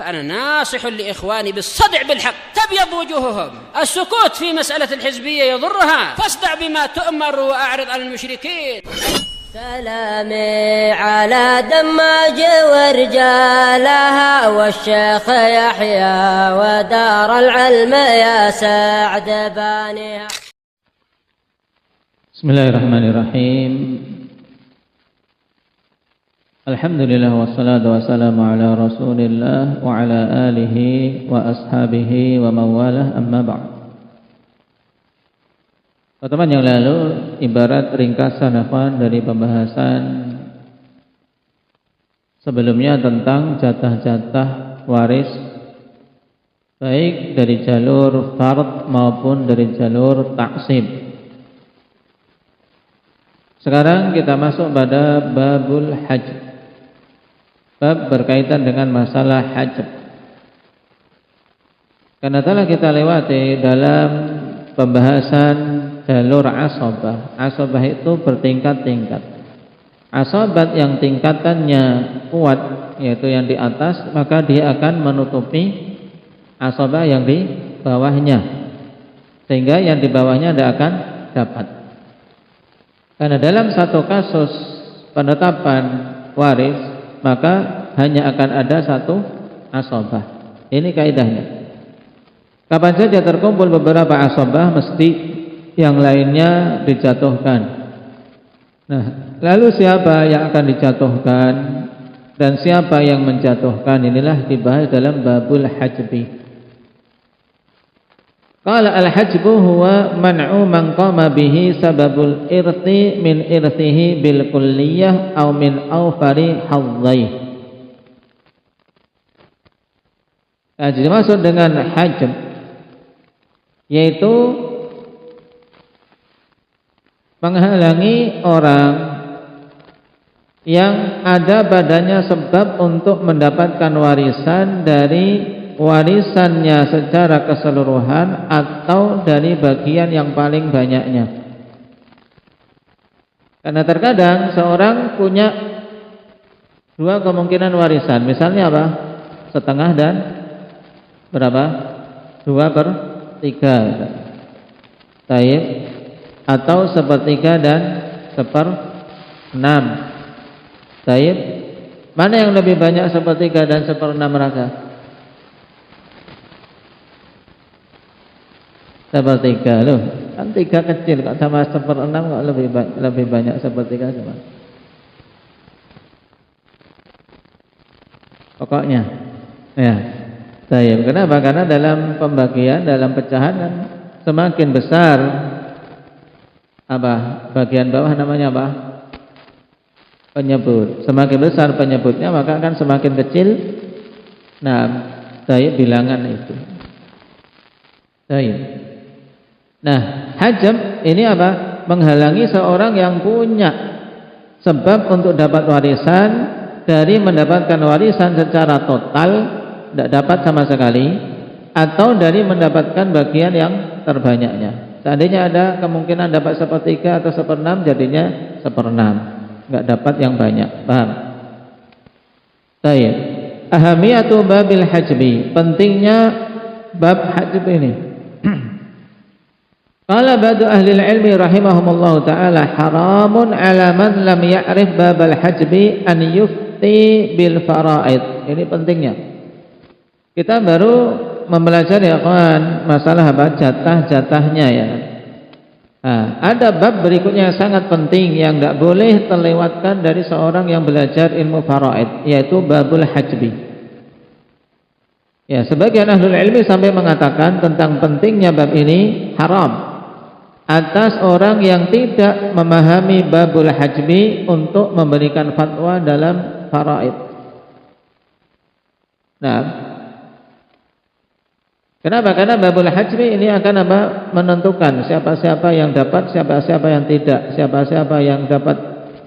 فأنا ناصح لإخواني بالصدع بالحق تبيض وجوههم. السكوت في مسألة الحزبية يضرها، فاصدع بما تؤمر وأعرض عن المشركين. سلامي على دماج ورجالها والشيخ يحيى ودار العلم يا سعد بانيها. Bismillahirrahmanirrahim. Alhamdulillah wassalatu wassalamu ala Rasulillah wa ala alihi wa ashabihi wa mawalah, amma ba'd. Pertemuan yang lalu ibarat ringkasan dari pembahasan sebelumnya tentang jatah-jatah waris baik dari jalur fard maupun dari jalur taksib. Sekarang kita masuk pada babul hajj. Bab berkaitan dengan masalah hajj. Karena telah kita lewati dalam pembahasan jalur asabah. Asabah itu bertingkat-tingkat. Asabat yang tingkatannya kuat, yaitu yang di atas, maka dia akan menutupi asabah yang di bawahnya, sehingga yang di bawahnya tidak akan dapat. Karena dalam satu kasus penetapan waris, maka hanya akan ada satu asabah. Ini kaidahnya. Kapan saja terkumpul beberapa asabah, mesti yang lainnya dijatuhkan. Nah, lalu siapa yang akan dijatuhkan dan siapa yang menjatuhkan, inilah dibahas dalam babul hajbi. Qala al-hajbu huwa man'u man qama bihi sababul irthi min irthihi bil kulliyah aw min awfari hadzaih. Jadi maksud dengan hajb yaitu menghalangi orang yang ada padanya sebab untuk mendapatkan warisan dari warisannya secara keseluruhan atau dari bagian yang paling banyaknya. Karena terkadang seorang punya dua kemungkinan warisan. Misalnya apa? Setengah dan berapa? 2/3. Taib. Atau 1/3 dan 1/6. Taib. Mana yang lebih banyak 1/3 dan 1/6 raka? 1/3 loh, kan 3 kecil, kok sama 1/6 kok lebih banyak 1/3 cuma. Pokoknya, ya. Baik. Kenapa? Karena dalam pembagian, dalam pecahan kan semakin besar apa? Bagian bawah namanya apa? Penyebut. Semakin besar penyebutnya maka akan semakin kecil. Nah, baik bilangan itu. Baik. Nah, hajab ini apa? Menghalangi seorang yang punya sebab untuk dapat warisan dari mendapatkan warisan secara total, tidak dapat sama sekali, atau dari mendapatkan bagian yang terbanyaknya. Seandainya ada kemungkinan dapat 1/3 atau 1/6, jadinya 1/6, nggak dapat yang banyak. Paham? Baik. Ahamiyatu babil hajbi, pentingnya bab hajb ini. Qala ba'du ahli ilmi rahimahumullah ta'ala haramun ala man lam ya'rif babal hajbi an yufti bil fara'id. Ini pentingnya. Kita baru mempelajari ya kawan masalah apa? Jatah-jatahnya ya. Nah, ada bab berikutnya yang sangat penting yang tidak boleh terlewatkan dari seorang yang belajar ilmu fara'id, yaitu babul hajbi. Ya, sebagian ahli ilmi sampai mengatakan tentang pentingnya bab ini haram atas orang yang tidak memahami babul hajbi untuk memberikan fatwa dalam faraid. Nah, kenapa? Karena babul hajbi ini akan apa? Menentukan siapa-siapa yang dapat, siapa-siapa yang tidak, siapa-siapa yang dapat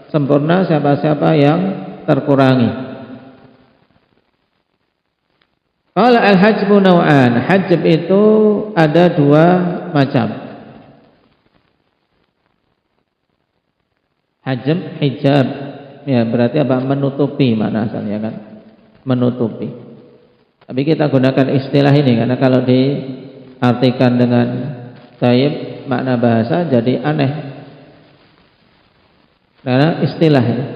sempurna, siapa-siapa yang terkurangi. Kalau al-hajbu naw'an, hajb itu ada dua macam. Hajab, hijab, ya berarti apa? Menutupi, mana asalnya kan? Menutupi. Tapi kita gunakan istilah ini karena kalau diartikan dengan taib makna bahasa jadi aneh. Karena istilah ini.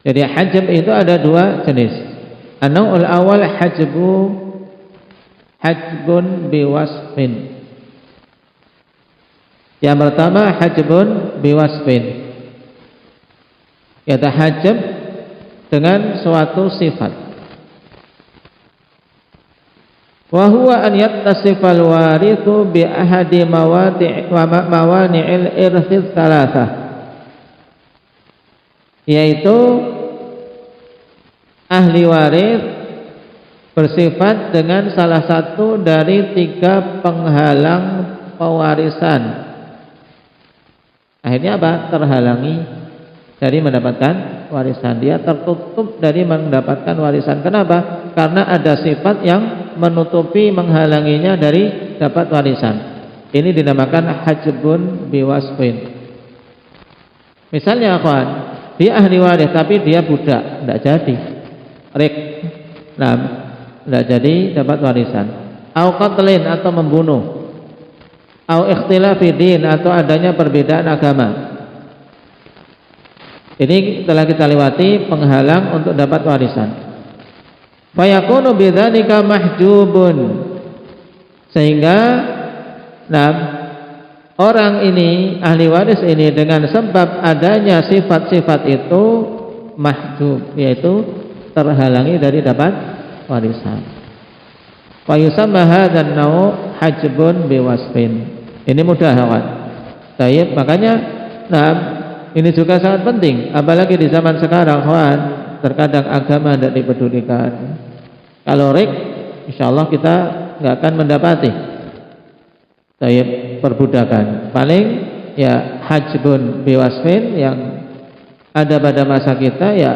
Jadi hajab itu ada dua jenis. An-naw'ul awal hajbun biwasfin. Yang pertama hajbun biwasfin. Yaitu hajab dengan suatu sifat. Wa huwa an yattasifal warithu bi ahadi mawani'il irthi tsalatsah. Yaitu ahli waris bersifat dengan salah satu dari 3 penghalang pewarisan. Akhirnya apa? Terhalangi dari mendapatkan warisan. Dia tertutup dari mendapatkan warisan. Kenapa? Karena ada sifat yang menutupi, menghalanginya dari dapat warisan. Ini dinamakan hajbun biwasfin. Misalnya akhwan, dia ahli waris tapi dia budak, tidak jadi. Tidak jadi dapat warisan. Au qatlin atau membunuh. Au ikhtilafi din atau adanya perbedaan agama. Ini telah kita lewati penghalang untuk dapat warisan. Fayakunu bidzalika mahjubun. Sehingga orang ini, ahli waris ini dengan sebab adanya sifat-sifat itu mahjub, yaitu terhalangi dari dapat warisan. Wa yusamma hadzal naw' hajbun biwasfin. Ini mudah kawan. Baik, makanya ini juga sangat penting, apalagi di zaman sekarang kawan, terkadang agama tidak dipedulikan. Kalau insyaallah kita nggak akan mendapati perbudakan. Paling ya hajbun biwasfin yang ada pada masa kita ya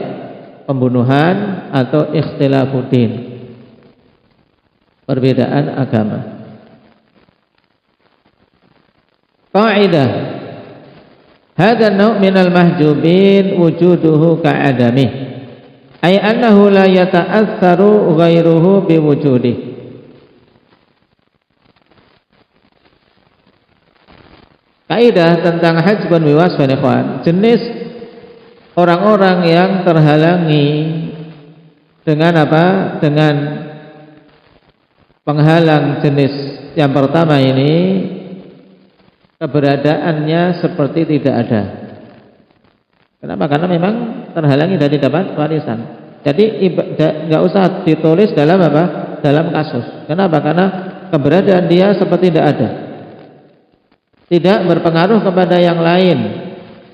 pembunuhan atau ikhtilafudin, perbedaan agama. Qaidah hadza naw' minal mahjubin wujuduhu ka'adamih, ay annahu la yata'atsaru ghairuhu biwujudih. Kaidah tentang hajbun biwasfin ikhwan, jenis orang-orang yang terhalangi dengan apa? Dengan penghalang jenis yang pertama ini, keberadaannya seperti tidak ada. Kenapa? Karena memang terhalangi dari dapat warisan. Jadi nggak usah ditulis dalam apa? Dalam kasus. Kenapa? Karena keberadaan dia seperti tidak ada. Tidak berpengaruh kepada yang lain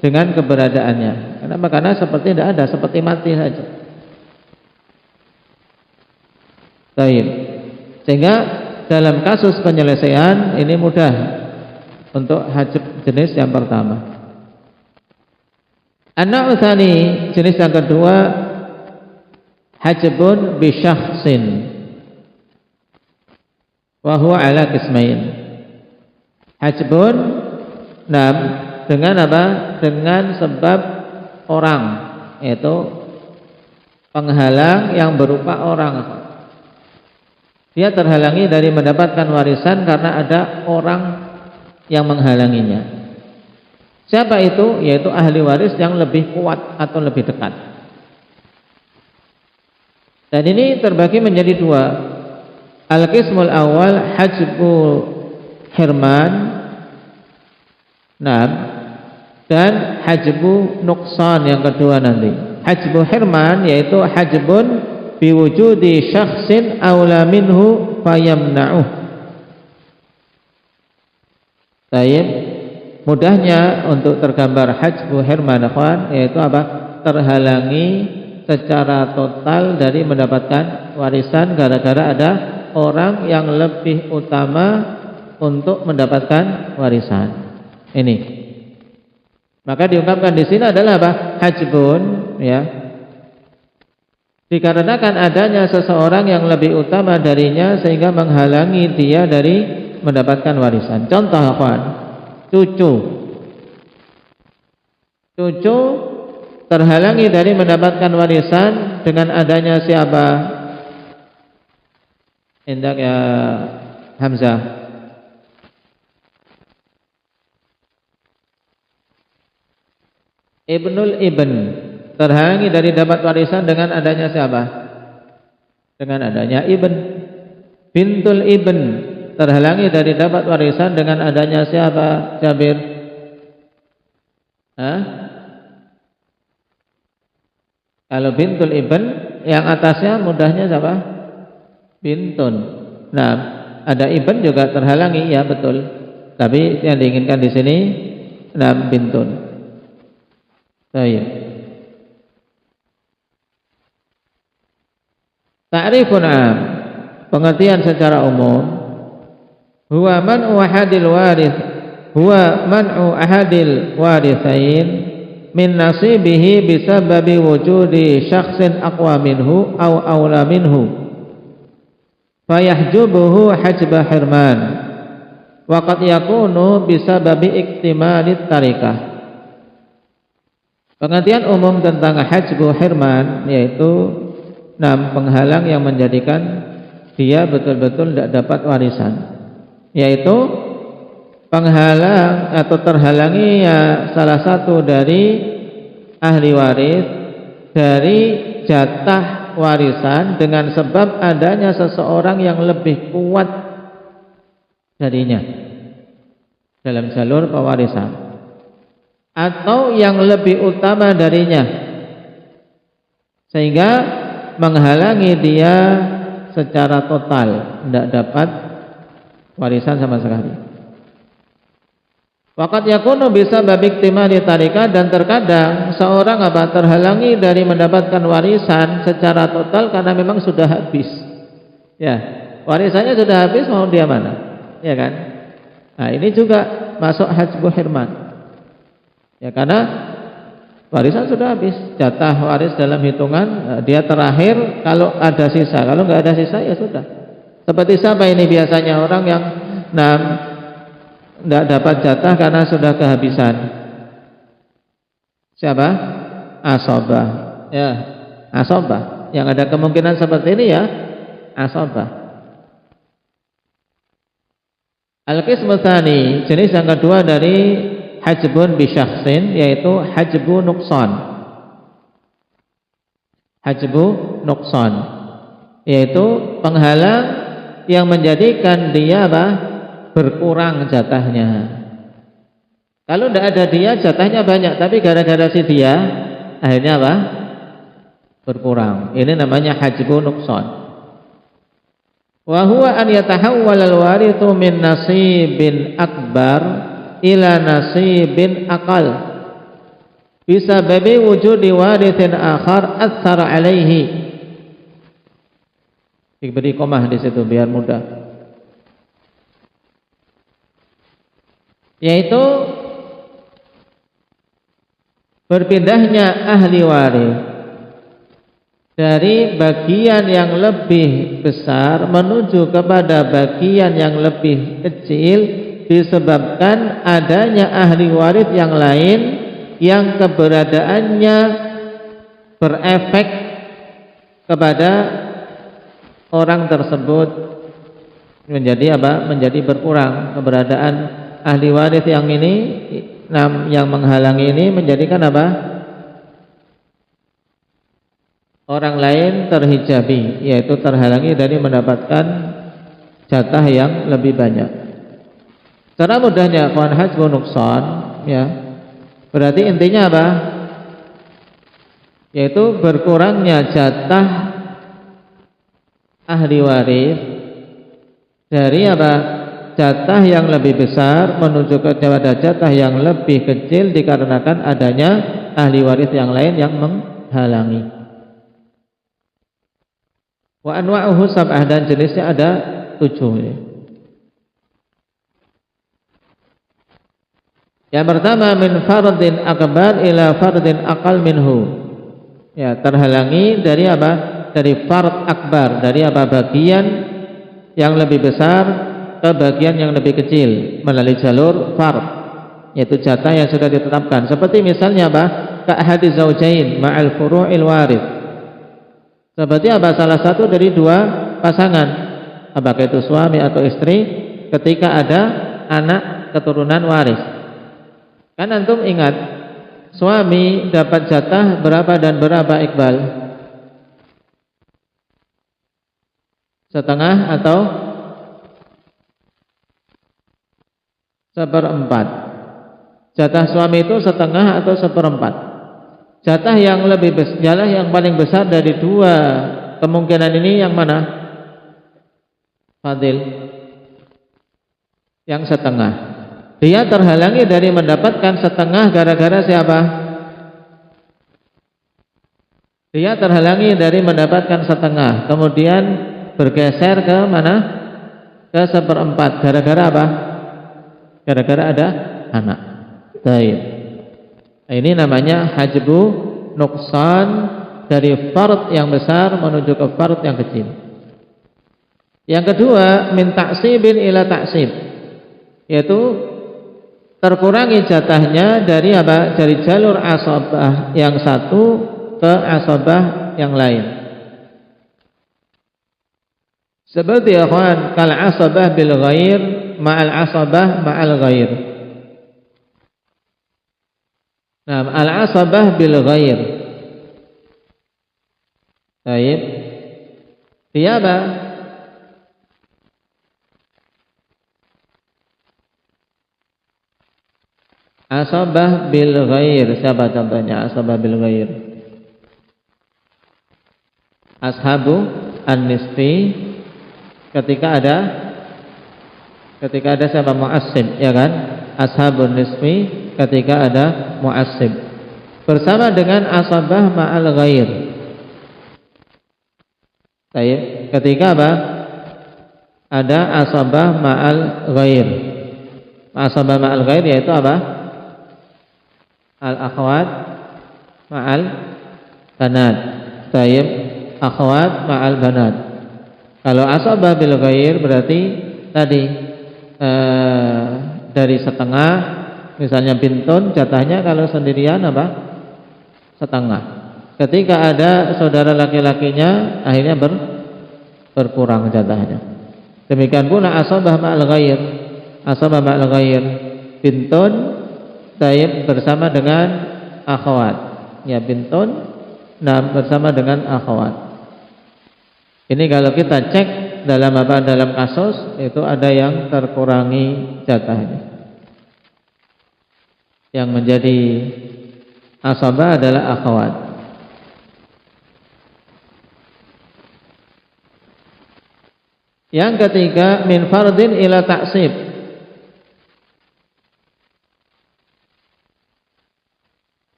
dengan keberadaannya. Kenapa? Karena seperti tidak ada, seperti mati saja. Baik. Sehingga dalam kasus penyelesaian ini mudah untuk hajb jenis yang pertama. An-naw' tsani, jenis yang kedua, hajbun bi syakhsin wa huwa ala qismain. Hajbun dengan apa? Dengan sebab orang, yaitu penghalang yang berupa orang. Dia terhalangi dari mendapatkan warisan karena ada orang yang menghalanginya. Siapa itu? Yaitu ahli waris yang lebih kuat atau lebih dekat. Dan ini terbagi menjadi dua. Al-qismul awal hajbu hirman, dan hajbu nuqsan yang kedua nanti. Hajbu hirman yaitu hajbun biwujudi syakhsin aula minhu fayamna'uh. Baik, mudahnya untuk tergambar hajbu hirman yaitu apa? Terhalangi secara total dari mendapatkan warisan gara-gara ada orang yang lebih utama untuk mendapatkan warisan. Ini. Maka diungkapkan di sini adalah apa? Hajbun, ya. Dikarenakan adanya seseorang yang lebih utama darinya sehingga menghalangi dia dari mendapatkan warisan. Contoh kawan, cucu terhalangi dari mendapatkan warisan dengan adanya siapa? Indak ya Hamzah. Ibnul ibn terhalangi dari dapat warisan dengan adanya siapa? Dengan adanya ibn. Bintul ibn terhalangi dari dapat warisan dengan adanya siapa? Jabir. Hah? Kalau bintul ibn yang atasnya mudahnya siapa? Bintun. Nah, ada ibn juga terhalangi, ya betul. Tapi yang diinginkan di sini bintun. Baik. Ta'rifun 'am, pengertian secara umum, huwa man'u ahadil warith, huwa man'u ahadil warithain min nasibihi bisababi wujudi syakhsin aqwa minhu aw awla minhu fayahjubuhu hajba hirman wa qad yakunu bisababi iktimalit tarikah. Pengertian umum tentang hajbu hirman yaitu penghalang yang menjadikan dia betul-betul tidak dapat warisan, yaitu penghalang atau terhalanginya salah satu dari ahli waris dari jatah warisan dengan sebab adanya seseorang yang lebih kuat darinya dalam jalur pewarisan, atau yang lebih utama darinya, sehingga menghalangi dia secara total tidak dapat warisan sama sekali. Waqad yakunu bisa babik timani tarika, dan terkadang seorang terhalangi dari mendapatkan warisan secara total karena memang sudah habis. Ya, warisannya sudah habis, mau dia mana? Ya kan? Nah, ini juga masuk hajbu hirman. Ya, karena warisan sudah habis, jatah waris dalam hitungan dia terakhir kalau ada sisa, kalau nggak ada sisa ya sudah. Seperti siapa ini biasanya orang yang tidak dapat jatah karena sudah kehabisan? Siapa? Asobah. Ya, asobah. Yang ada kemungkinan seperti ini ya asobah. Al-qismu tsani, jenis yang kedua dari hajbun bisyakhsin, yaitu hajbu nuqsan. Hajbu nuqsan yaitu penghalang yang menjadikan dia berkurang jatahnya. Kalau tidak ada dia, jatahnya banyak, tapi gara-gara si dia akhirnya berkurang. Ini namanya hajbu nuqsan. Wa huwa an yatahawwal al-warithu min nasibin akbar ila nasibin aqal bisababi wujudi warithin akhar athar alaihi. Diberi komah di situ biar mudah. Yaitu berpindahnya ahli waris dari bagian yang lebih besar menuju kepada bagian yang lebih kecil disebabkan adanya ahli waris yang lain yang keberadaannya berefek kepada orang tersebut menjadi menjadi berkurang. Keberadaan ahli waris yang ini yang menghalangi ini menjadikan orang lain terhijabi, yaitu terhalangi dari mendapatkan jatah yang lebih banyak. Cara mudahnya kawan hajbu nuqsan, ya, berarti intinya yaitu berkurangnya jatah ahli waris dari jatah yang lebih besar menuju kepada jatah yang lebih kecil dikarenakan adanya ahli waris yang lain yang menghalangi. Wa anwa'uhu sab'ah, dan jenisnya ada 7. Yang pertama, min fardin akbar ila fardin aqal minhu. Ya, terhalangi dari dari fard akbar, dari bagian yang lebih besar ke bagian yang lebih kecil melalui jalur fard, yaitu jatah yang sudah ditetapkan. Seperti misalnya ka ahadi zaujain ma'al furu'il waris. Seperti salah satu dari dua pasangan apakah itu suami atau istri, ketika ada anak keturunan waris. Kan antum ingat, suami dapat jatah berapa dan berapa, Iqbal? Setengah atau seperempat? Jatah suami itu setengah atau seperempat? Jatah yang lebih besar, jatah yang paling besar dari dua kemungkinan ini yang mana, Fadil? Yang setengah. Dia terhalangi dari mendapatkan setengah gara-gara siapa? Dia terhalangi dari mendapatkan setengah, kemudian bergeser ke mana? Ke seperempat. Gara-gara apa? Gara-gara ada anak. Baik. Ini namanya hajbu nuqsan, dari fard yang besar menuju ke fard yang kecil. Yang kedua, min taksibin ila taksib, yaitu terkurangi jatahnya dari apa? Dari jalur asabah yang satu ke asabah yang lain. Seperti ikhwan, kal asabah bil ghair ma'al asabah ma'al ghair. Nah, al asabah bil ghair. Baik. Dia apa? Asabah bil ghair. Siapa contohnya asabah bil ghair? Ashabu an-nisfi, ketika ada siapa? Mu'assib, ya kan? Ashabun nisfi ketika ada mu'assib bersama dengan asabah ma'al ghair. Baik, ketika apa? Ada asabah ma'al ghair. Asabah ma'al ghair yaitu apa? Al-akhwat ma'al banat. Baik, akhwat ma'al banat. Kalau asabah bil ghair berarti tadi dari setengah, misalnya bintun jatahnya kalau sendirian apa? Setengah. Ketika ada saudara laki-lakinya akhirnya berkurang jatahnya. Demikian pula asabah ma'al ghair. Asabah ma'al ghair bintun taib bersama dengan akhwat. Ya, bintun bersama dengan akhwat. Ini kalau kita cek dalam apa? Dalam kasus itu ada yang terkurangi jatahnya. Yang menjadi asabah adalah akhwat. Yang ketiga, min fardin ila taksib.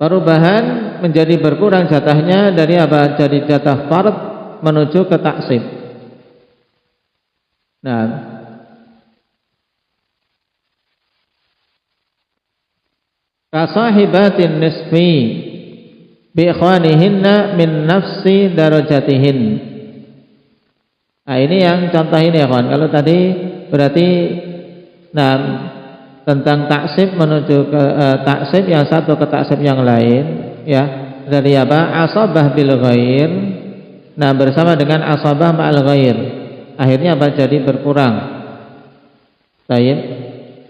Perubahan menjadi berkurang jatahnya dari apa? Jadi jatah fard menuju ke taksib. Nah, kasahibatin nisfi bi ikhwanihinna min nafsi darajatihin. Nah, ini yang contoh ini ya kawan. Kalau tadi berarti tentang taksib menuju ke taksib yang satu ke taksib yang lain, ya, dari apa? Asabah bil ghair. Nah, bersama dengan asabah ma'al ghair. Akhirnya apa? Jadi berkurang. Baik.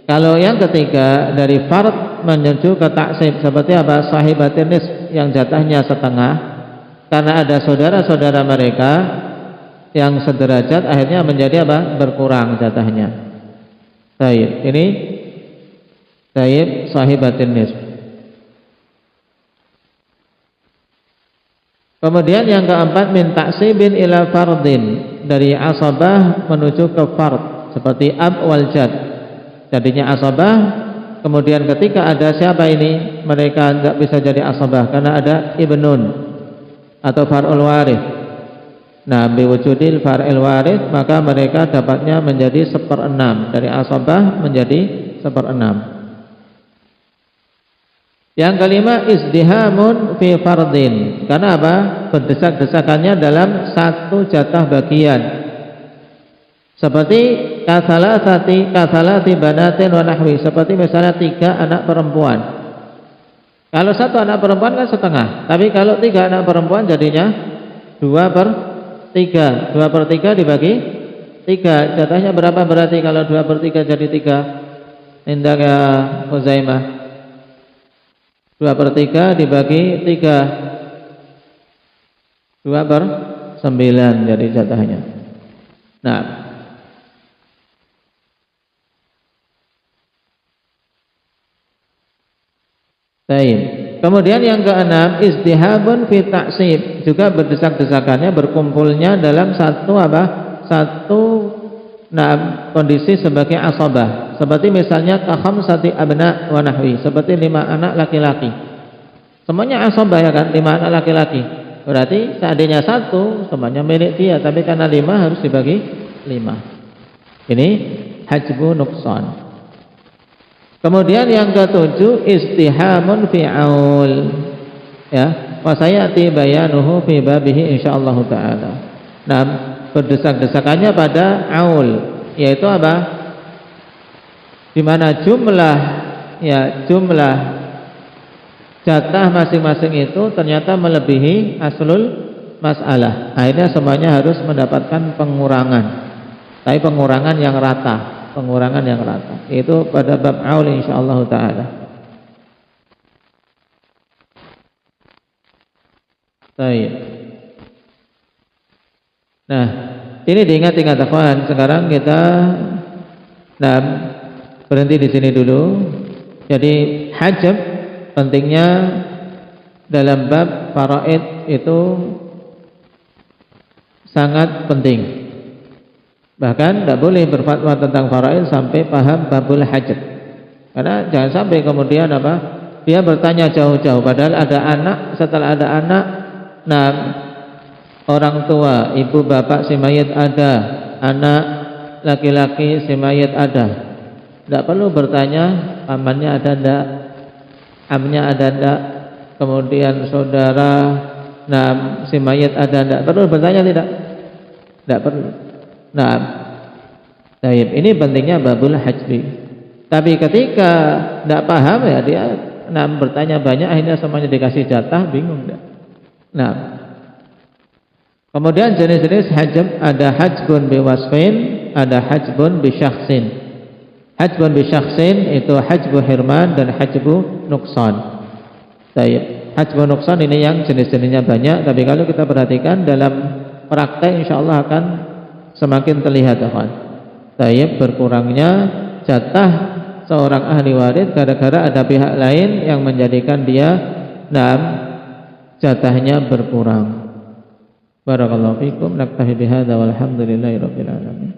Kalau yang ketiga dari fard menuju ke taksib seperti apa? Sahibatin nisf yang jatahnya setengah, karena ada saudara-saudara mereka yang sederajat akhirnya menjadi apa? Berkurang jatahnya. Baik. Ini taib sahibatin nisf. Kemudian yang keempat, min taksibin ila fardin, dari asabah menuju ke fard seperti ab wal jad. Jadinya asabah, kemudian ketika ada siapa ini, mereka tidak bisa jadi asabah karena ada ibnun atau far'ul warith. Nah, biwujudil far'il warith, maka mereka dapatnya menjadi 1/6, dari asabah menjadi 1/6. Yang kelima, izdihamun fi fardin. Karena apa? Berdesak-desakannya dalam satu jatah bagian. Seperti kasalati banatin wa nahwi, seperti misalnya 3 anak perempuan. Kalau 1 anak perempuan kan setengah, tapi kalau 3 anak perempuan jadinya 2/3. 2/3 dibagi 3, jatahnya berapa berarti kalau 2/3 jadi 3? Indah ya Huzaimah. 2/3 dibagi 3, 2/9 jadi jatahnya. Nah, baik. Kemudian yang keenam, istihabun fi ta'sib, juga berdesak-desakannya berkumpulnya dalam satu kondisi sebagai asabah. Seperti misalnya khamsati abna wa nahwi, seperti 5 anak laki-laki. Semuanya asabah ya kan, 5 anak laki-laki. Berarti seandainya 1 semuanya milik dia, tapi karena 5 harus dibagi 5. Ini hajbu nuqsan. Kemudian yang ke-7, istihamun fi aul, ya, wa sayati bayanuhu fi babihi insyaallah taala. Nah, berdesak-desakannya pada aul, yaitu apa? Di mana jumlah jatah masing-masing itu ternyata melebihi aslul masalah. Akhirnya semuanya harus mendapatkan pengurangan, tapi pengurangan yang rata. Itu pada bab aul insyaallah taala. Baik. Nah, ini diingat-ingat akhwan. Sekarang kita berhenti di sini dulu. Jadi hajab pentingnya dalam bab faraid itu sangat penting. Bahkan tidak boleh berfatwa tentang faraid sampai paham babul hajab. Karena jangan sampai kemudian dia bertanya jauh-jauh, padahal ada anak, setelah ada anak, orang tua, ibu bapak si mayit ada, anak laki-laki si mayit ada. Tidak perlu bertanya pamannya ada tidak, amnya ada tidak, kemudian saudara si mayit ada tidak. Perlu bertanya tidak? Tidak perlu. Nah, ini pentingnya babul hajbi. Tapi ketika tidak paham ya dia bertanya banyak, akhirnya semuanya dikasih jatah, bingung enggak? Nah, kemudian jenis-jenis hajb ada hajbun biwasfin, ada hajbun bisyakhsin. Hajbun bisyakhsin itu hajbu hirman dan hajbu nuqsan. Hajbu nuqsan ini yang jenis-jenisnya banyak, tapi kalau kita perhatikan dalam praktek insyaallah akan semakin terlihat berkurangnya jatah seorang ahli waris gara-gara ada pihak lain yang menjadikan dia jatahnya berkurang. Barakallahu fikum, naktafi bihadza walhamdulillahi rabbil alamin.